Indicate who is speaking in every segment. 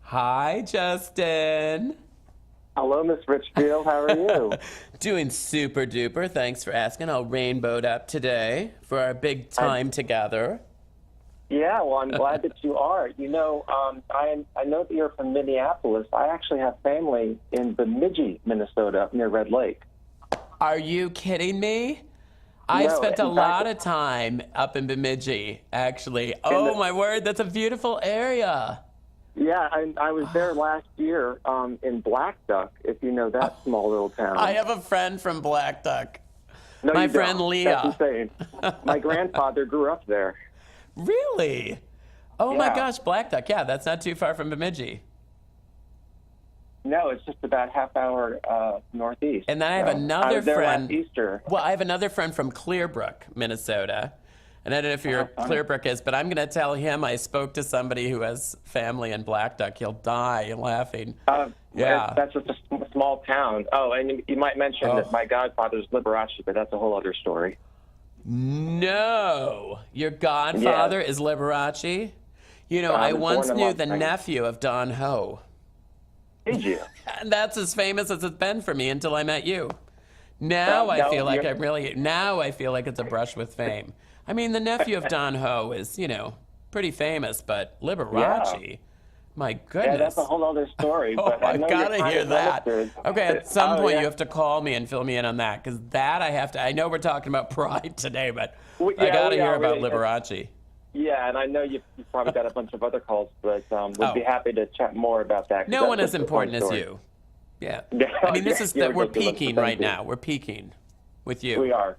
Speaker 1: Hi, Justin.
Speaker 2: Hello, Miss Richfield. How are you?
Speaker 1: Doing super duper. Thanks for asking. All rainbowed up today for our big time together.
Speaker 2: Yeah, well, I'm glad that you are. You know, I know that you're from Minneapolis. I actually have family in Bemidji, Minnesota, up near Red Lake.
Speaker 1: Are you kidding me? I
Speaker 2: No,
Speaker 1: spent a
Speaker 2: in
Speaker 1: lot
Speaker 2: fact-
Speaker 1: of time up in Bemidji, actually. Oh, my word, that's a beautiful area.
Speaker 2: Yeah, I was there last year in Black Duck, if you know that small little town.
Speaker 1: I have a friend from Black Duck.
Speaker 2: No,
Speaker 1: my
Speaker 2: you
Speaker 1: friend
Speaker 2: don't.
Speaker 1: Leah.
Speaker 2: That's insane. My grandfather grew up there.
Speaker 1: Really? Oh, my
Speaker 2: Yeah.
Speaker 1: gosh, Black Duck. Yeah, that's not too far from Bemidji.
Speaker 2: No, it's just about half hour northeast.
Speaker 1: And then I have
Speaker 2: So,
Speaker 1: another
Speaker 2: I was there
Speaker 1: friend.
Speaker 2: last Easter.
Speaker 1: Well, I have another friend from Clearbrook, Minnesota. And I don't know if your Clearbrook is, but I'm going to tell him I spoke to somebody who has family in Black Duck. He'll die laughing. Yeah.
Speaker 2: That's just a small town. Oh, and you might mention that my godfather's Liberace, but that's a whole other story.
Speaker 1: No. Your godfather is Liberace? You know, I
Speaker 2: was
Speaker 1: once
Speaker 2: born in
Speaker 1: knew
Speaker 2: Las
Speaker 1: the
Speaker 2: Vegas.
Speaker 1: nephew of Don Ho.
Speaker 2: Did you?
Speaker 1: And that's as famous as it's been for me until I met you. Now I feel like now I feel like it's a brush with fame. I mean, the nephew of Don Ho is, you know, pretty famous, but Liberace, my goodness.
Speaker 2: Yeah, that's a whole other story.
Speaker 1: Oh,
Speaker 2: But I
Speaker 1: I've
Speaker 2: know
Speaker 1: got to
Speaker 2: you're
Speaker 1: hear
Speaker 2: kind of
Speaker 1: that.
Speaker 2: limited.
Speaker 1: Okay, at some point
Speaker 2: yeah.
Speaker 1: you have to call me and fill me in on that, because that I have to. I know we're talking about Pride today, but I
Speaker 2: Yeah,
Speaker 1: got to
Speaker 2: we
Speaker 1: hear
Speaker 2: are
Speaker 1: about
Speaker 2: really-
Speaker 1: Liberace.
Speaker 2: Yeah, and I know you've probably got a bunch of other calls, but we'd be happy to chat more about that. 'cause
Speaker 1: No
Speaker 2: that's
Speaker 1: one
Speaker 2: just
Speaker 1: as
Speaker 2: a fun
Speaker 1: important as
Speaker 2: story.
Speaker 1: you. Yeah.
Speaker 2: Yeah,
Speaker 1: I mean, this is
Speaker 2: you're
Speaker 1: we're
Speaker 2: ridiculous,
Speaker 1: peaking
Speaker 2: but
Speaker 1: right
Speaker 2: thank you.
Speaker 1: now. We're peaking with you.
Speaker 2: We are.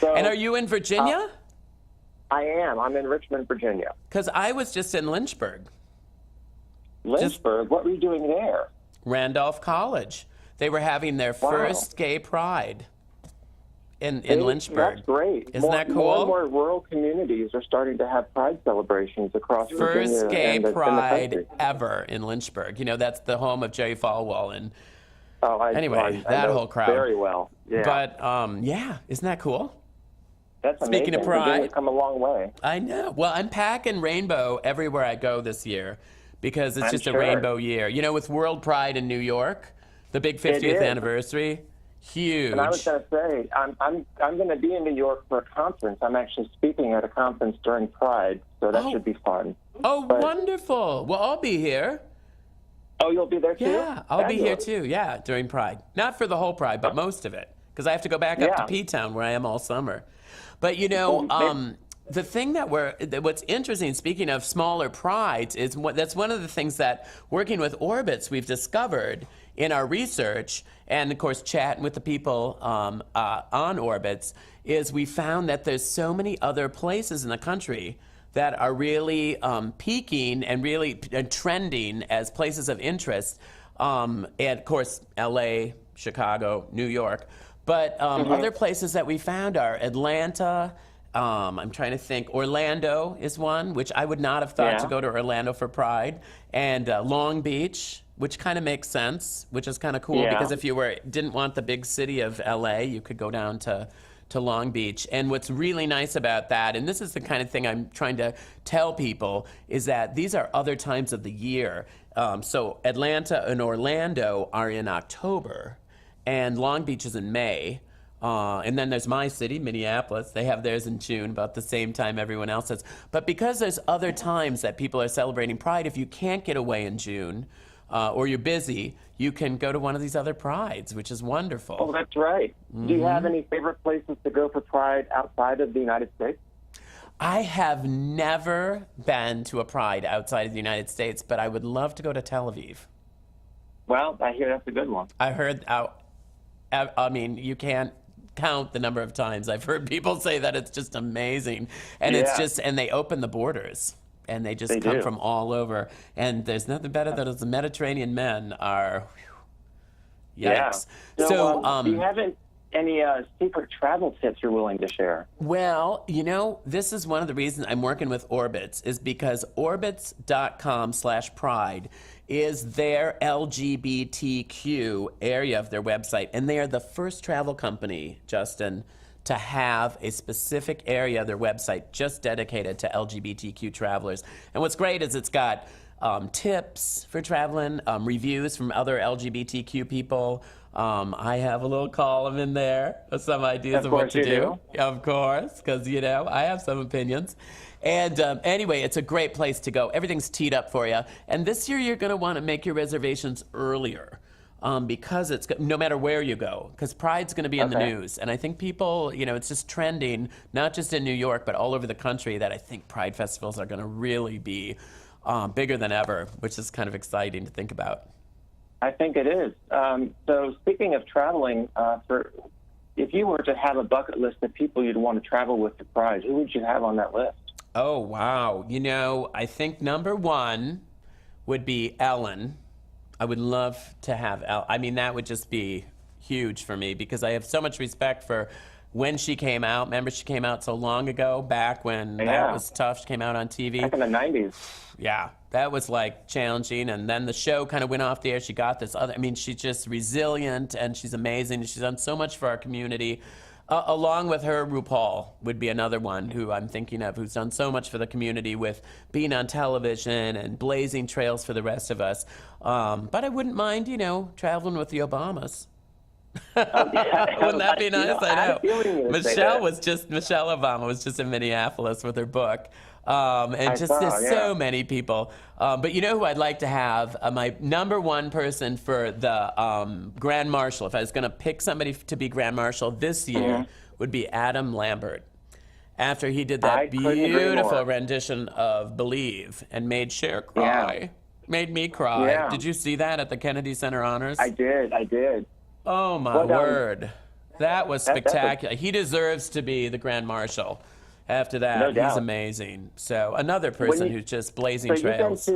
Speaker 2: So,
Speaker 1: And are you in Virginia?
Speaker 2: I am. I'm in Richmond, Virginia.
Speaker 1: Because I was just in Lynchburg,
Speaker 2: Lynchburg, what were you doing there?
Speaker 1: Randolph College. They were having their first gay pride in Lynchburg.
Speaker 2: That's great.
Speaker 1: Isn't that
Speaker 2: More
Speaker 1: cool?
Speaker 2: and more rural communities are starting to have pride celebrations across Virginia
Speaker 1: First gay
Speaker 2: and in the
Speaker 1: pride
Speaker 2: country.
Speaker 1: ever in Lynchburg. You know, that's the home of Jerry Falwell. And Anyway,
Speaker 2: I
Speaker 1: that
Speaker 2: know
Speaker 1: whole crowd.
Speaker 2: very well. Yeah.
Speaker 1: But yeah, isn't that cool?
Speaker 2: That's
Speaker 1: speaking of
Speaker 2: amazing.
Speaker 1: pride-
Speaker 2: Virginia's come a long way.
Speaker 1: I know. Well, I'm packing rainbow everywhere I go this year because it's
Speaker 2: I'm
Speaker 1: just
Speaker 2: sure.
Speaker 1: a rainbow year. You know, with World Pride in New York, the big 50th
Speaker 2: is.
Speaker 1: anniversary, huge.
Speaker 2: And I was going to say, I'm going to be in New York for a conference. I'm actually speaking at a conference during Pride, so that should be fun.
Speaker 1: Oh,
Speaker 2: But-
Speaker 1: wonderful. Well, I'll be here.
Speaker 2: Oh, you'll be there too?
Speaker 1: Yeah, I'll be here
Speaker 2: Fabulous.
Speaker 1: too. Yeah, during Pride. Not for the whole Pride, but most of it. Because I have to go back up to
Speaker 2: Yeah.
Speaker 1: P-Town where I am all summer. But, you know, the thing what's interesting, speaking of smaller prides, is that's one of the things that working with Orbitz we've discovered in our research, and of course chatting with the people on Orbitz, is we found that there's so many other places in the country that are really peaking and really trending as places of interest. And of course, LA, Chicago, New York. But other places that we found are Atlanta. I'm trying to think. Orlando is one, which I would not have thought to go to Orlando for Pride. And Long Beach, which kind of makes sense, which is kind of cool because if you didn't want the big city of LA, you could go down to Long Beach. And what's really nice about that, and this is the kind of thing I'm trying to tell people, is that these are other times of the year. So Atlanta and Orlando are in October, and Long Beach is in May. And then there's my city, Minneapolis. They have theirs in June, about the same time everyone else does. But because there's other times that people are celebrating Pride, if you can't get away in June, or you're busy, you can go to one of these other prides, which is wonderful.
Speaker 2: Oh, that's right. Do you have any favorite places to go for Pride outside of the United States?
Speaker 1: I have never been to a pride outside of the United States, but I would love to go to Tel Aviv.
Speaker 2: Well, I hear that's a good one.
Speaker 1: I heard, I mean, you can't count the number of times I've heard people say that it's just amazing. And it's just, and they open the borders. And they just come from all over. And there's nothing better than the Mediterranean men are, yikes.
Speaker 2: Yeah.
Speaker 1: So,
Speaker 2: do you have any secret travel tips you're willing to share?
Speaker 1: well, you know, this is one of the reasons I'm working with Orbitz, is because Orbitz.com/pride is their LGBTQ area of their website. And they are the first travel company, Justin, to have a specific area of their website just dedicated to LGBTQ travelers. And what's great is it's got tips for traveling, reviews from other LGBTQ people. I have a little column in there of some ideas of what to do. Of course, because, you know, I have some opinions. And anyway, it's a great place to go. Everything's teed up for you. And this year, you're going to want to make your reservations earlier. Because it's no matter where you go, because Pride's going to be in the news. And I think people, you know, it's just trending, not just in New York, but all over the country, that I think Pride festivals are going to really be bigger than ever, which is kind of exciting to think about.
Speaker 2: I think it is. So speaking of traveling, if you were to have a bucket list of people you'd want to travel with to Pride, who would you have on that list?
Speaker 1: Oh, wow. You know, I think number one would be Ellen. I would love to have I mean, that would just be huge for me because I have so much respect for when she came out. Remember, she came out so long ago, back when that was tough. She came out on TV.
Speaker 2: Back in the 90s.
Speaker 1: Yeah, that was like challenging. And then the show kind of went off the air. She got this other, I mean, she's just resilient and she's amazing. She's done so much for our community. Along with her, RuPaul would be another one who I'm thinking of, who's done so much for the community with being on television and blazing trails for the rest of us. But I wouldn't mind, you know, traveling with the Obamas. Wouldn't that be nice? I know. Michelle Obama was just in Minneapolis with her book. There's so many people. But you know who I'd like to have? My number one person for the Grand Marshal, if I was going to pick somebody to be Grand Marshal this year, would be Adam Lambert. After he did that beautiful rendition of Believe and made Cher cry. Made me cry. Yeah. Did you see that at the Kennedy Center Honors?
Speaker 2: I did.
Speaker 1: Oh, my word. That was spectacular. He deserves to be the Grand Marshal. After that, he's amazing. So another person who's just blazing trails.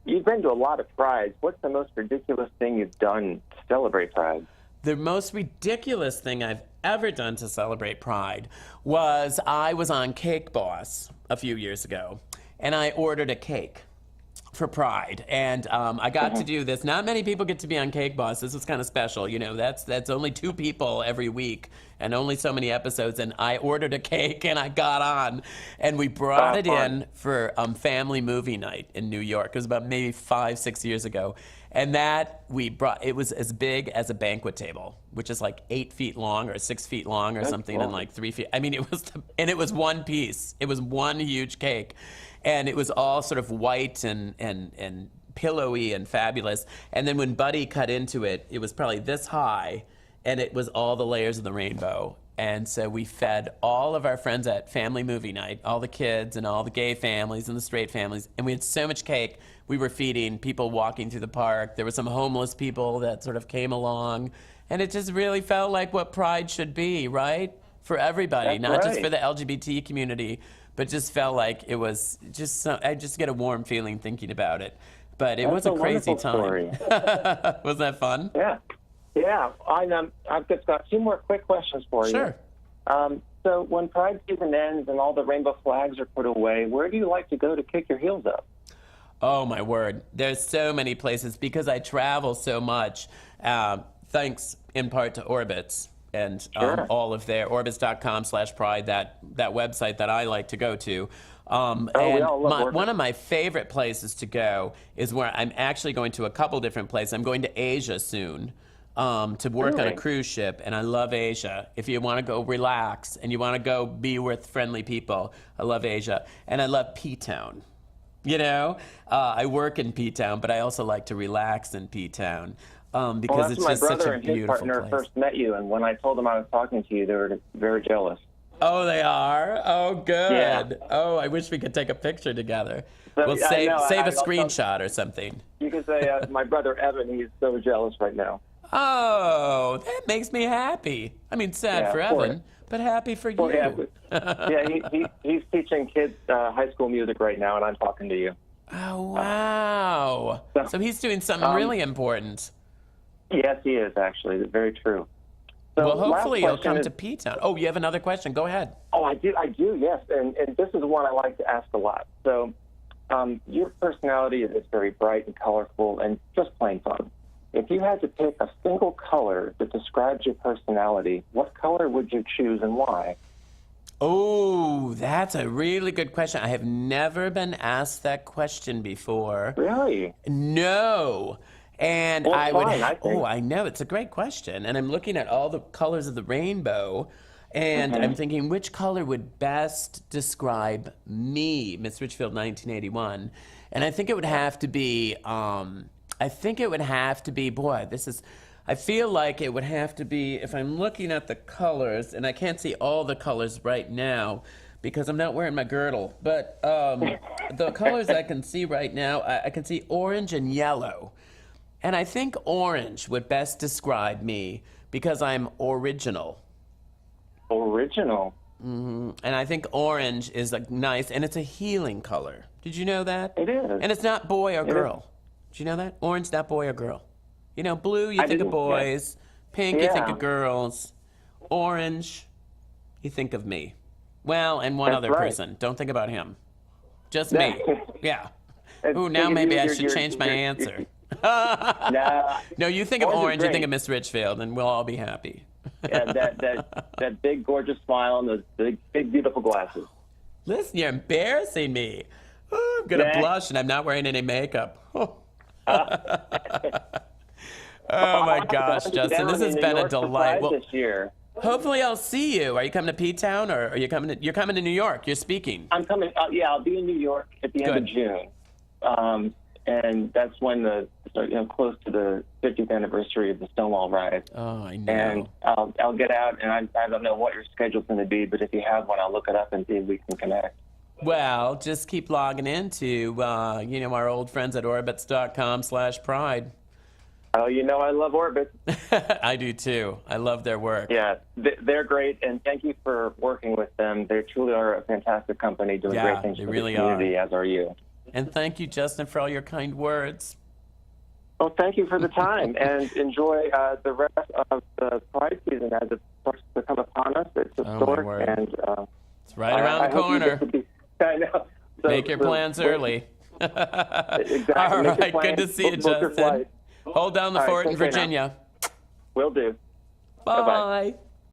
Speaker 2: You've been to a lot of Prides. What's the most ridiculous thing you've done to celebrate Pride?
Speaker 1: The most ridiculous thing I've ever done to celebrate Pride was I was on Cake Boss a few years ago, and I ordered a cake for Pride, and I got to do this. Not many people get to be on Cake Boss. This was kind of special. You know, that's only 2 people every week and only so many episodes, and I ordered a cake and I got on, and we brought it in for family movie night in New York. It was about maybe 5-6 years ago, and it was as big as a banquet table, which is like 8 feet long or 6 feet long or something, and like 3 feet. I mean, it was one piece. It was one huge cake. And it was all sort of white and pillowy and fabulous. And then when Buddy cut into it, it was probably this high, and it was all the layers of the rainbow. And so we fed all of our friends at family movie night, all the kids and all the gay families and the straight families. And we had so much cake. We were feeding people walking through the park. There were some homeless people that sort of came along. And it just really felt like what Pride should be, right? For everybody, not just for the LGBT community, but just felt like it was just I just get a warm feeling thinking about it. But it was a crazy time. Was that fun?
Speaker 2: Yeah. I've just got 2 more quick questions for you.
Speaker 1: Sure.
Speaker 2: So when Pride season ends and all the rainbow flags are put away, where do you like to go to kick your heels up?
Speaker 1: Oh, my word. There's so many places because I travel so much, thanks in part to Orbitz. And all of their Orbitz.com/Pride, that website that I like to go to. One of my favorite places to go is where I'm actually going to a couple different places. I'm going to Asia soon to work on a cruise ship, and I love Asia. If you want to go relax and you want to go be with friendly people, I love Asia. And I love P-Town. You know, I work in P-Town, but I also like to relax in P-Town. Because it's just such a beautiful place. My brother and his partner first met you, and when I told them I was talking to you, they were very jealous. Oh, they are? Oh, good. Yeah. Oh, I wish we could take a picture together. So, we'll save a screenshot or something. You can say, my brother Evan, he's so jealous right now. Oh, that makes me happy. I mean, sad for Evan, but happy for you. He's teaching kids high school music right now, and I'm talking to you. Oh, wow. So he's doing something really important. Yes, he is, actually. Very true. So well, hopefully he'll come to P-Town. Oh, you have another question? Go ahead. Oh, I do, yes. And this is one I like to ask a lot. So your personality is very bright and colorful and just plain fun. If you had to pick a single color that describes your personality, what color would you choose and why? Oh, that's a really good question. I have never been asked that question before.
Speaker 2: Really?
Speaker 1: No. And
Speaker 2: Well,
Speaker 1: I would.
Speaker 2: fine, I think.
Speaker 1: Oh, I know. It's a great question. And I'm looking at all the colors of the rainbow, and I'm thinking which color would best describe me, Miss Richfield, 1981. And I think it would have to be. Boy, this is. I feel like it would have to be, if I'm looking at the colors, and I can't see all the colors right now because I'm not wearing my girdle, but the colors I can see right now, I can see orange and yellow. And I think orange would best describe me because I'm original.
Speaker 2: Original.
Speaker 1: And I think orange is nice, and it's a healing color. Did you know that?
Speaker 2: It is.
Speaker 1: And it's not boy or girl. Did you know that? Orange, not boy or girl. You know, blue, you think of boys. Pink, you think of girls. Orange, you think of me. Well, and one other person. Don't think about him. Just me. Yeah. Ooh, now maybe I should change my answer. No, you think of orange, you think of Miss Richfield, and we'll all be happy.
Speaker 2: Yeah, that big, gorgeous smile and those big, beautiful glasses.
Speaker 1: Listen, you're embarrassing me. Oh, I'm going to blush, and I'm not wearing any makeup. Oh my gosh, Justin, this has been a delight. Well,
Speaker 2: this year.
Speaker 1: Hopefully I'll see you. Are you coming to P-Town, or are you coming to, you're coming to New York? You're speaking.
Speaker 2: I'm coming. Yeah, I'll be in New York at the end of June. And that's when close to the 50th anniversary of the Stonewall riot.
Speaker 1: Oh, I know.
Speaker 2: And I'll get out, and I don't know what your schedule's going to be, but if you have one, I'll look it up and see if we can connect.
Speaker 1: Well, just keep logging into, our old friends at Orbitz.com/pride.
Speaker 2: Oh, I love Orbit.
Speaker 1: I do too. I love their work.
Speaker 2: Yeah, they're great, and thank you for working with them. They truly are a fantastic company doing great things for the community, as are you.
Speaker 1: And thank you, Justin, for all your kind words.
Speaker 2: Well, thank you for the time, and enjoy the rest of the Pride season as it starts to come upon us. It's historic, and
Speaker 1: it's right around the corner.
Speaker 2: I know. So,
Speaker 1: Make your plans early.
Speaker 2: Exactly.
Speaker 1: All right, good to see you, Justin. Hold down the fort in Virginia.
Speaker 2: Will do.
Speaker 1: Bye.
Speaker 2: Bye-bye.